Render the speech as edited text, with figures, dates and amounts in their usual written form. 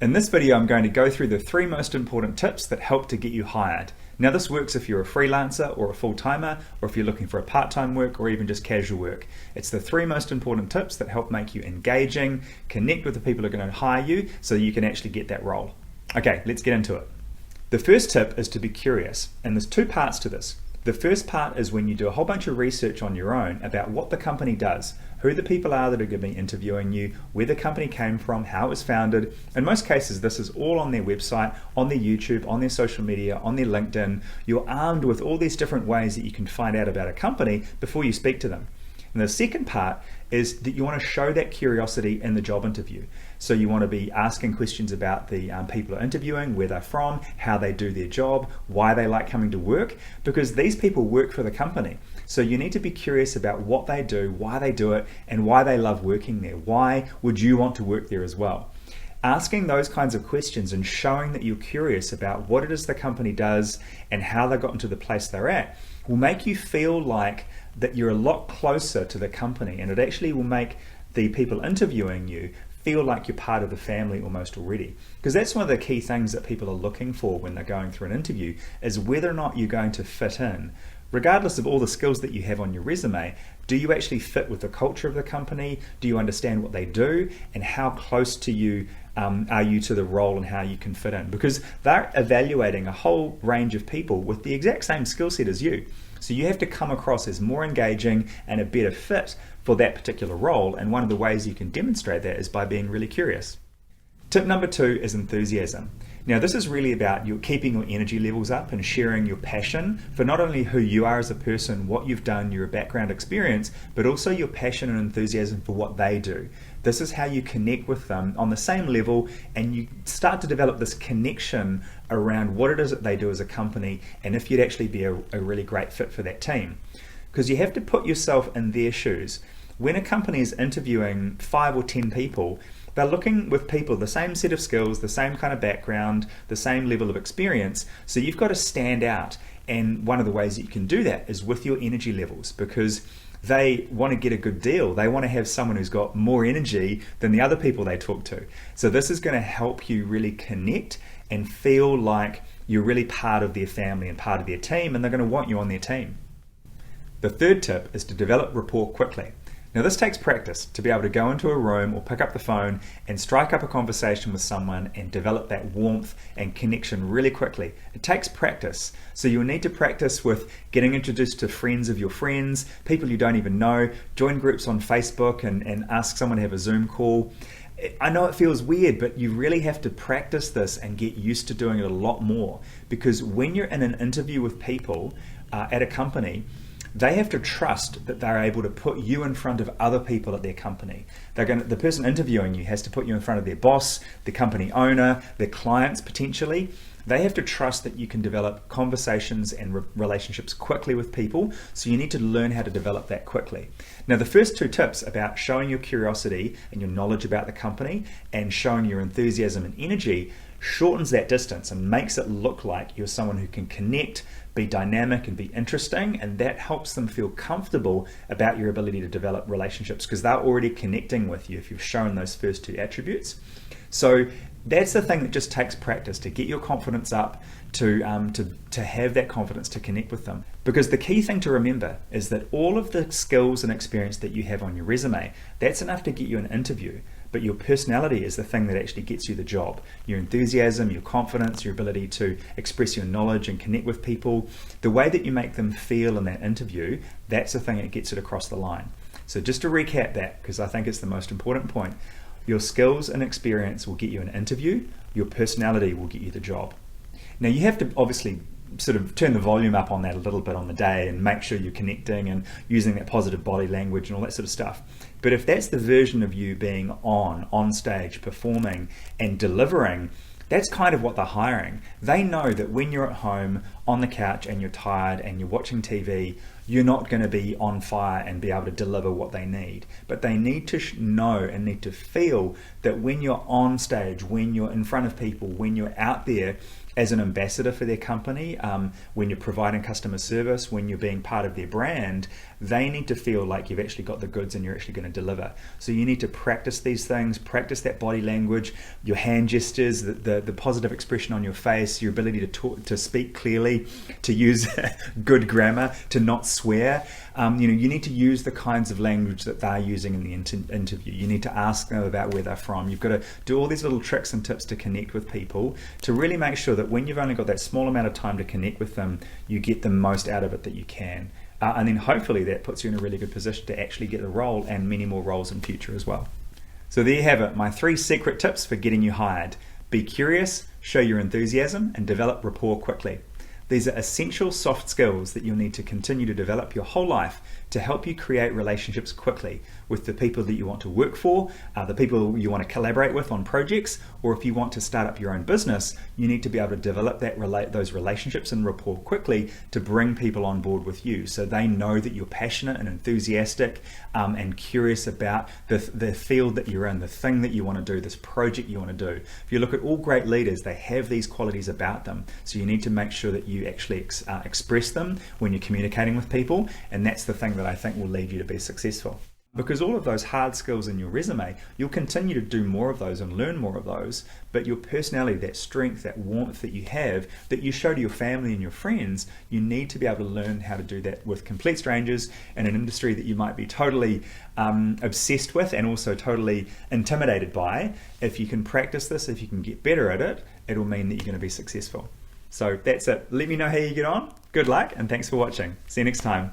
In this video, I'm going to go through the 3 most important tips that help to get you hired. Now this works if you're a freelancer or a full-timer, or if you're looking for a part-time work or even just casual work. It's the 3 most important tips that help make you engaging, connect with the people who are going to hire you so you can actually get that role. Okay, let's get into it. The first tip is to be curious, and there's 2 parts to this. The first part is when you do a whole bunch of research on your own about what the company does, who the people are that are going to be interviewing you, where the company came from, how it was founded. In most cases, this is all on their website, on their YouTube, on their social media, on their LinkedIn. You're armed with all these different ways that you can find out about a company before you speak to them. And the second part is that you want to show that curiosity in the job interview. So you want to be asking questions about the people interviewing, where they're from, how they do their job, why they like coming to work, because these people work for the company. So you need to be curious about what they do, why they do it, and why they love working there. Why would you want to work there as well? Asking those kinds of questions and showing that you're curious about what it is the company does and how they got into the place they're at will make you feel like that you're a lot closer to the company, and it actually will make the people interviewing you feel like you're part of the family almost already. Because that's one of the key things that people are looking for when they're going through an interview, is whether or not you're going to fit in. Regardless of all the skills that you have on your resume, do you actually fit with the culture of the company? Do you understand what they do? And how close to you are you to the role and how you can fit in? Because they're evaluating a whole range of people with the exact same skill set as you. So you have to come across as more engaging and a better fit for that particular role. And one of the ways you can demonstrate that is by being really curious. Tip number 2 is enthusiasm. Now this is really about you keeping your energy levels up and sharing your passion for not only who you are as a person, what you've done, your background experience, but also your passion and enthusiasm for what they do. This is how you connect with them on the same level, and you start to develop this connection around what it is that they do as a company and if you'd actually be a really great fit for that team. Because you have to put yourself in their shoes. When a company is interviewing 5 or 10 people, they're looking with people the same set of skills, the same kind of background, the same level of experience. So you've got to stand out. And one of the ways that you can do that is with your energy levels, because they want to get a good deal. They want to have someone who's got more energy than the other people they talk to. So this is going to help you really connect and feel like you're really part of their family and part of their team, and they're going to want you on their team. The third tip is to develop rapport quickly. Now this takes practice to be able to go into a room or pick up the phone and strike up a conversation with someone and develop that warmth and connection really quickly. It takes practice. So you'll need to practice with getting introduced to friends of your friends, people you don't even know, join groups on Facebook and ask someone to have a Zoom call. I know it feels weird, but you really have to practice this and get used to doing it a lot more, because when you're in an interview with people at a company, they have to trust that they're able to put you in front of other people at their company. The person interviewing you has to put you in front of their boss, the company owner, their clients potentially. They have to trust that you can develop conversations and relationships quickly with people, so you need to learn how to develop that quickly. Now the first 2 tips about showing your curiosity and your knowledge about the company and showing your enthusiasm and energy shortens that distance and makes it look like you're someone who can connect, be dynamic and be interesting, and that helps them feel comfortable about your ability to develop relationships because they're already connecting with you if you've shown those first 2 attributes. So that's the thing that just takes practice to get your confidence up, to have that confidence to connect with them. Because the key thing to remember is that all of the skills and experience that you have on your resume, that's enough to get you an interview. But your personality is the thing that actually gets you the job. Your enthusiasm, your confidence, your ability to express your knowledge and connect with people, the way that you make them feel in that interview, that's the thing that gets it across the line. So just to recap that, because I think it's the most important point, your skills and experience will get you an interview, your personality will get you the job. Now you have to obviously sort of turn the volume up on that a little bit on the day and make sure you're connecting and using that positive body language and all that sort of stuff. But if that's the version of you being on stage, performing and delivering, that's kind of what they're hiring. They know that when you're at home on the couch and you're tired and you're watching TV, you're not going to be on fire and be able to deliver what they need. But they need to know and need to feel that when you're on stage, when you're in front of people, when you're out there as an ambassador for their company, when you're providing customer service, when you're being part of their brand, they need to feel like you've actually got the goods and you're actually going to deliver. So you need to practice these things, practice that body language, your hand gestures, the positive expression on your face, your ability to talk, to speak clearly, to use good grammar, to not swear. You need to use the kinds of language that they're using in the interview. You need to ask them about where they're from. You've got to do all these little tricks and tips to connect with people, to really make sure that when you've only got that small amount of time to connect with them, you get the most out of it that you can. And then hopefully that puts you in a really good position to actually get the role and many more roles in future as well. So there you have it, my 3 secret tips for getting you hired. Be curious, show your enthusiasm, and develop rapport quickly. These are essential soft skills that you'll need to continue to develop your whole life to help you create relationships quickly with the people that you want to work for, the people you want to collaborate with on projects, or if you want to start up your own business, you need to be able to develop those relationships and rapport quickly to bring people on board with you so they know that you're passionate and enthusiastic and curious about the field that you're in, the thing that you want to do, this project you want to do. If you look at all great leaders, they have these qualities about them. So you need to make sure that you actually express them when you're communicating with people, and that's the thing that I think will lead you to be successful. Because all of those hard skills in your resume, you'll continue to do more of those and learn more of those, but your personality, that strength, that warmth that you have, that you show to your family and your friends, you need to be able to learn how to do that with complete strangers in an industry that you might be totally obsessed with and also totally intimidated by. If you can practice this, if you can get better at it, it'll mean that you're going to be successful. So that's it. Let me know how you get on. Good luck, and thanks for watching. See you next time.